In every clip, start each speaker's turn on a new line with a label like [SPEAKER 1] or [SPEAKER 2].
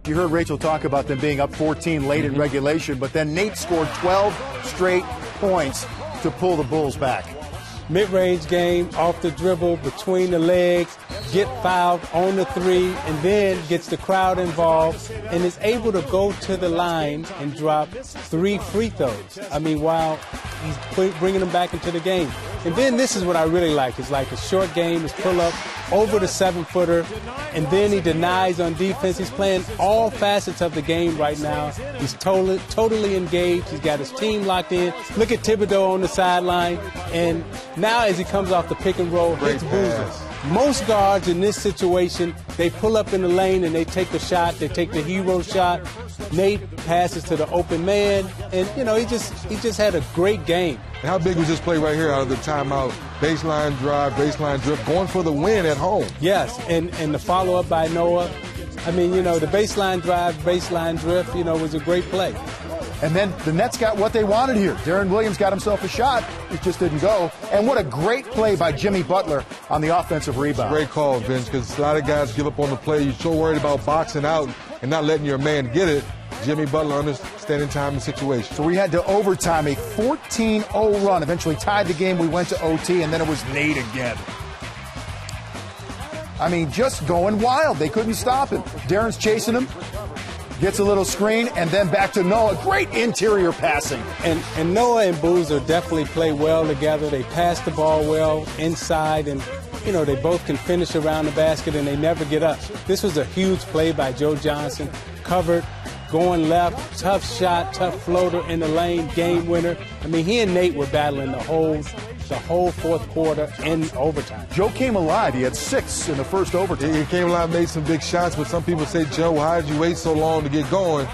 [SPEAKER 1] You heard Rachel talk about them being up 14 late in regulation, but then Nate scored 12 straight points to pull the Bulls back.
[SPEAKER 2] Mid-range game, off the dribble, between the legs, get fouled on the three, and then gets the crowd involved and is able to go to the line and drop 3 free throws. I mean, while he's bringing them back into the game. And then this is what I really like. It's like a short game, his pull-up over the 7-footer, and then he denies on defense. He's playing all facets of the game right now. He's totally engaged. He's got his team locked in. Look at Thibodeau on the sideline. And now as he comes off the pick and roll, hits Boozer. Most guards in this situation, they pull up in the lane and they take the shot. They take the hero shot. Nate passes to the open man, and he just had a great game.
[SPEAKER 3] How big was this play right here out of the timeout? Baseline drive, baseline drip, going for the win at home.
[SPEAKER 2] Yes, and the follow-up by Noah. I mean, the baseline drive, baseline drift, was a great play.
[SPEAKER 1] And then the Nets got what they wanted here. Darren Williams got himself a shot. It just didn't go. And what a great play by Jimmy Butler on the offensive rebound.
[SPEAKER 3] Great call, Vince, because a lot of guys give up on the play. You're so worried about boxing out and not letting your man get it. Jimmy Butler understanding time and situation.
[SPEAKER 1] So we had to overtime, a 14-0 run. Eventually tied the game. We went to OT, and then it was Nate again. I mean, just going wild. They couldn't stop him. Darren's chasing him. Gets a little screen, and then back to Noah. Great interior passing.
[SPEAKER 2] And Noah and Boozer definitely play well together. They pass the ball well inside, and, they both can finish around the basket, and they never get up. This was a huge play by Joe Johnson. Covered, going left, tough shot, tough floater in the lane, game winner. I mean, he and Nate were battling the whole fourth quarter in overtime.
[SPEAKER 1] Joe came alive. He had 6 in the first overtime.
[SPEAKER 3] He came alive, made some big shots, but some people say, Joe, why did you wait so long to get going?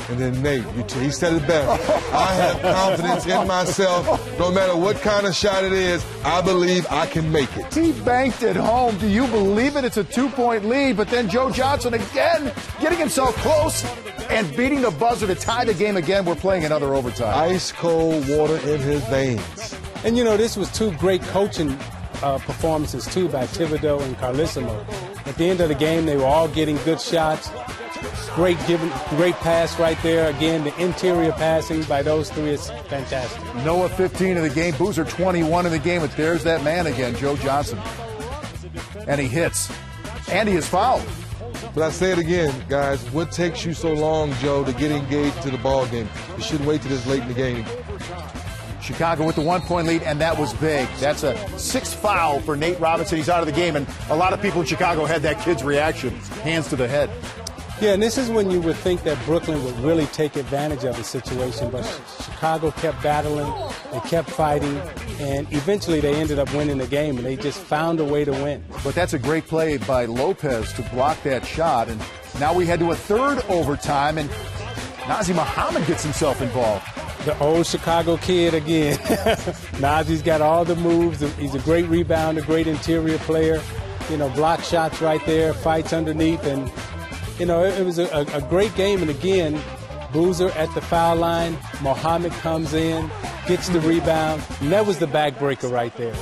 [SPEAKER 3] And then Nate, he said it best. I have confidence in myself. No matter what kind of shot it is, I believe I can make it.
[SPEAKER 1] He banked it home. Do you believe it? It's a 2-point lead, but then Joe Johnson again getting himself close and beating the buzzer to tie the game again. We're playing another overtime.
[SPEAKER 3] Ice cold water in his veins.
[SPEAKER 2] And, this was 2 great coaching performances, too, by Thibodeau and Carlissimo. At the end of the game, they were all getting good shots. Great pass right there. Again, the interior passing by those 3 is fantastic.
[SPEAKER 1] Noah 15 in the game. Boozer 21 in the game. But there's that man again, Joe Johnson. And he hits. And he is fouled.
[SPEAKER 3] But I say it again, guys. What takes you so long, Joe, to get engaged to the ball game? You shouldn't wait till this late in the game.
[SPEAKER 1] Chicago with the 1-point lead, and that was big. That's a 6th foul for Nate Robinson. He's out of the game, and a lot of people in Chicago had that kid's reaction. Hands to the head.
[SPEAKER 2] Yeah, and this is when you would think that Brooklyn would really take advantage of the situation, but Chicago kept battling, they kept fighting, and eventually they ended up winning the game, and they just found a way to win.
[SPEAKER 1] But that's a great play by Lopez to block that shot, and now we head to a 3rd overtime, and Nazr Muhammad gets himself involved.
[SPEAKER 2] The old Chicago kid again. Nazi's got all the moves. He's a great rebounder, great interior player. Block shots right there, fights underneath, and it was a great game. And again, Boozer at the foul line. Muhammad comes in, gets the rebound, and that was the backbreaker right there.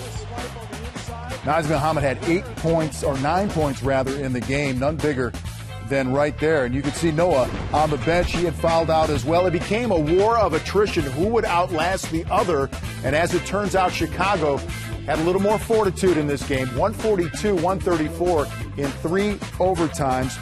[SPEAKER 1] Nazr Muhammad had 8 points, or 9 points rather, in the game. None bigger than right there. And you could see Noah on the bench. He had fouled out as well. It became a war of attrition. Who would outlast the other? And as it turns out, Chicago had a little more fortitude in this game. 142-134 in 3 overtimes.